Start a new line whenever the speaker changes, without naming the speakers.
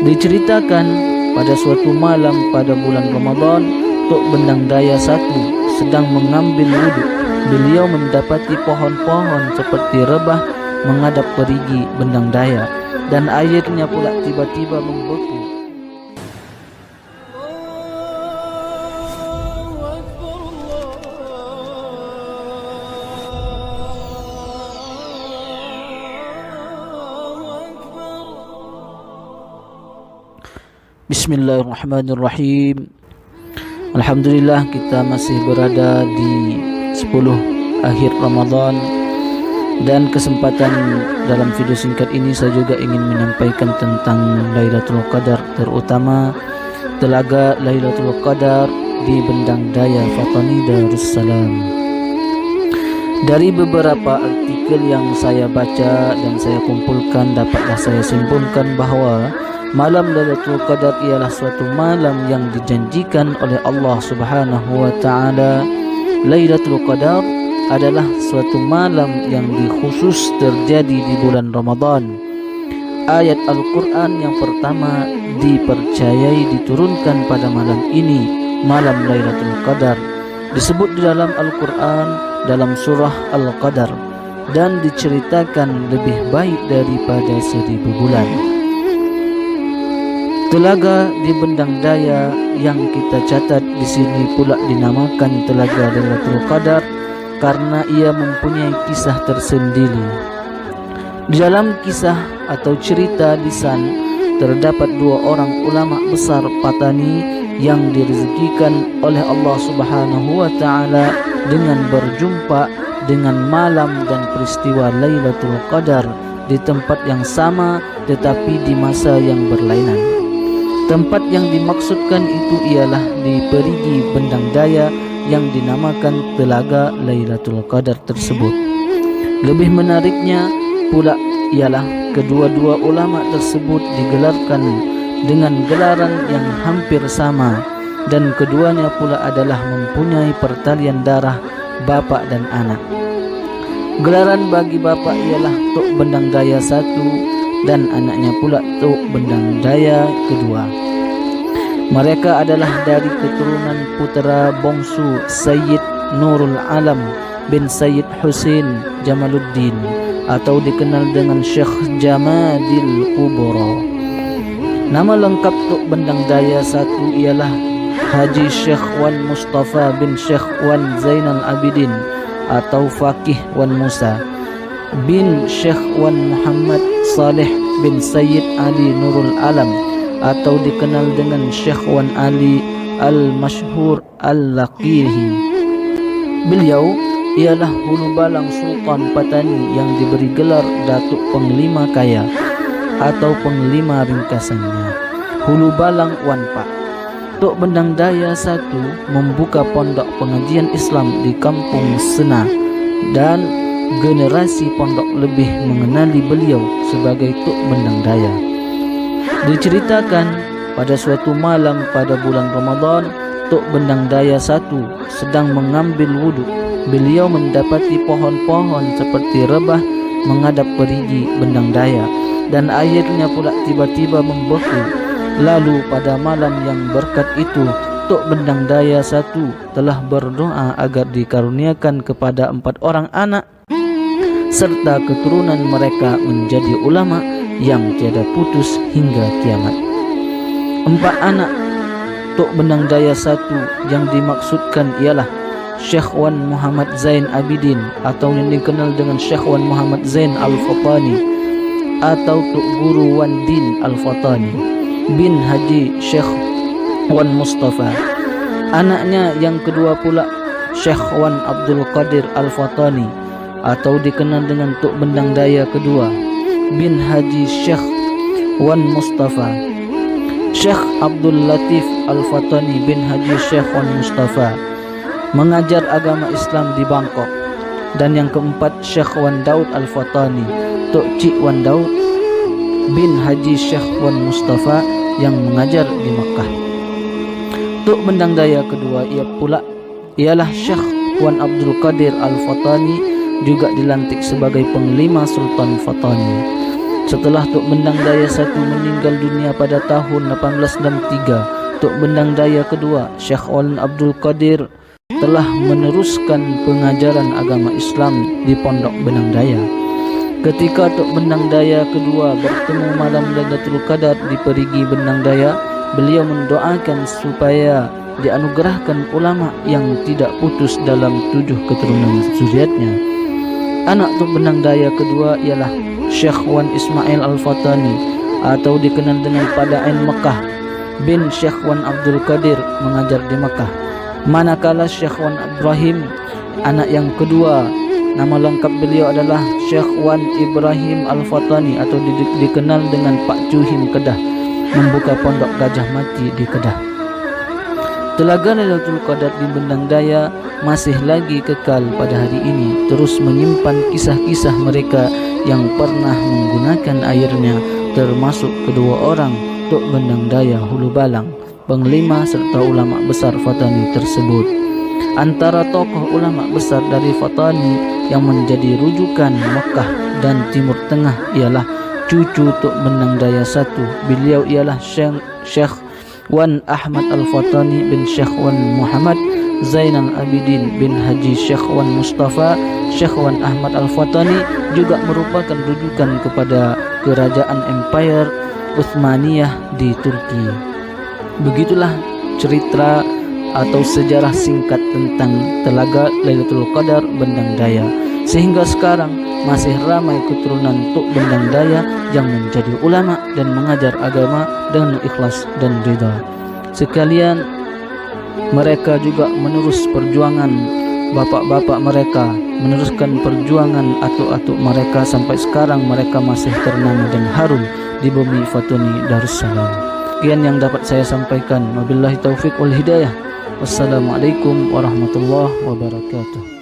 Diceritakan pada suatu malam pada bulan Ramadan, Tok Bendang Daya satu sedang mengambil wudhu. Beliau mendapati pohon-pohon seperti rebah menghadap perigi Bendang Daya, dan airnya pula tiba-tiba membeku. Bismillahirrahmanirrahim. Alhamdulillah, kita masih berada di 10 akhir Ramadan, dan kesempatan dalam video singkat ini saya juga ingin menyampaikan tentang Lailatul Qadar, terutama telaga Lailatul Qadar di Bendang Daya Fatani Darussalam. Dari beberapa artikel yang saya baca dan saya kumpulkan, dapatlah saya simpulkan bahawa malam Lailatul Qadar ialah suatu malam yang dijanjikan oleh Allah Subhanahu wa taala. Lailatul Qadar adalah suatu malam yang dikhusus terjadi di bulan Ramadan. Ayat Al-Quran yang pertama dipercayai diturunkan pada malam ini, malam Lailatul Qadar. Disebut di dalam Al-Quran dalam surah Al-Qadar, dan diceritakan lebih baik daripada 1000 bulan. Telaga di Bendang Daya yang kita catat di sini pula dinamakan Telaga Lailatul Qadar karena ia mempunyai kisah tersendiri. Di dalam kisah atau cerita lisan terdapat 2 orang ulama besar Patani yang direzekikan oleh Allah Subhanahu wa taala dengan berjumpa dengan malam dan peristiwa Lailatul Qadar di tempat yang sama tetapi di masa yang berlainan. Tempat yang dimaksudkan itu ialah di perigi Bendang Daya yang dinamakan Telaga Lailatul Qadar tersebut. Lebih menariknya pula ialah kedua-dua ulama tersebut digelarkan dengan gelaran yang hampir sama, dan keduanya pula adalah mempunyai pertalian darah bapa dan anak. Gelaran bagi bapa ialah Tok Bendang Daya satu, dan anaknya pula Tok Bendang Daya kedua. Mereka adalah dari keturunan putera bongsu Sayyid Nurul Alam bin Sayyid Husain Jamaluddin, atau dikenal dengan Syekh Jamadil Kubra. Nama lengkap Tok Bendang Daya satu ialah Haji Syekh Wan Mustafa bin Syekh Wan Zainal Abidin atau Faqih Wan Musa bin Syekh Wan Muhammad Saleh bin Sayyid Ali Nurul Alam, atau dikenal dengan Syekh Wan Ali Al-Mashhur Al-Laqihi. Beliau ialah Hulu Balang Sultan Patani yang diberi gelar Datuk Penglima Kaya atau penglima ringkasannya, Hulu Balang Wan Pak. Tok Bendang Daya satu membuka pondok pengajian Islam di Kampung Sena, dan generasi pondok lebih mengenali beliau sebagai Tok Bendang Daya. Diceritakan pada suatu malam pada bulan Ramadan, Tok Bendang Daya satu sedang mengambil wudhu. Beliau mendapati pohon-pohon seperti rebah menghadap perigi Bendang Daya, dan airnya pula tiba-tiba membeku. Lalu pada malam yang berkat itu, Tok Bendang Daya satu telah berdoa agar dikaruniakan kepada 4 orang anak serta keturunan mereka menjadi ulama yang tiada putus hingga kiamat. 4 anak Tok Bendang Daya satu yang dimaksudkan ialah Syekh Wan Muhammad Zain Abidin atau yang dikenal dengan Syekh Wan Muhammad Zain Al-Fatani, atau Tok Guru Wan Din Al-Fatani bin Haji Syekh Wan Mustafa. Anaknya yang kedua pula Syekh Wan Abdul Qadir Al-Fatani atau dikenal dengan Tok Bendang Daya kedua bin Haji Syekh Wan Mustafa. Syekh Abdul Latif Al-Fatani bin Haji Syekh Wan Mustafa mengajar agama Islam di Bangkok. Dan yang keempat Syekh Wan Daud Al-Fatani, Tok Cik Wan Daud bin Haji Syekh Wan Mustafa yang mengajar di Makkah. Tok Bendang Daya kedua ialah Syekh Wan Abdul Qadir Al-Fatani, juga dilantik sebagai penglima Sultan Fatani. Setelah Tok Bendang Daya I meninggal dunia pada tahun 1863, Tok Bendang Daya kedua, Syekh Wan Abdul Qadir, telah meneruskan pengajaran agama Islam di Pondok Benang Daya. Ketika Tok Bendang Daya kedua bertemu malam Lailatul Qadar di Perigi Bendang Daya, beliau mendoakan supaya dianugerahkan ulama yang tidak putus dalam 7 keturunan zuriatnya. Anak Tok Bendang Daya kedua ialah Syekh Wan Ismail Al-Fatani atau dikenal dengan Padain Mekah bin Syekh Wan Abdul Qadir, mengajar di Mekah. Manakala Syekh Wan Ibrahim, anak yang kedua, nama lengkap beliau adalah Syekh Wan Ibrahim Al-Fatani atau dikenal dengan Pak Cuhim Kedah, membuka pondok Gajah Mati di Kedah. Telaga Lailatul Qadar di Bendang Daya masih lagi kekal pada hari ini, terus menyimpan kisah-kisah mereka yang pernah menggunakan airnya, termasuk kedua orang Tok Bendang Daya Hulu Balang, penglima serta ulama besar Fatani tersebut. Antara tokoh ulama besar dari Fatani yang menjadi rujukan Mekah dan Timur Tengah ialah cucu Tok Bendang Daya I. Beliau ialah Syekh Wan Ahmad Al-Fatani bin Syekh Wan Muhammad Zainal Abidin bin Haji Syekh Wan Mustafa. Syekh Wan Ahmad Al-Fatani juga merupakan rujukan kepada kerajaan Empire Uthmaniyah di Turki. Begitulah cerita atau sejarah singkat tentang Telaga Lailatul Qadar Bendang Daya. Sehingga sekarang masih ramai keturunan Tok Bendang Daya yang menjadi ulama dan mengajar agama dengan ikhlas dan ridha. Sekalian mereka juga menerus perjuangan bapak-bapak mereka, meneruskan perjuangan atuk-atuk mereka sampai sekarang mereka masih ternama dan harum di bumi Fatani Darussalam. Sekian yang dapat saya sampaikan. Wabillahi taufiq wal hidayah. Wassalamualaikum warahmatullahi wabarakatuh.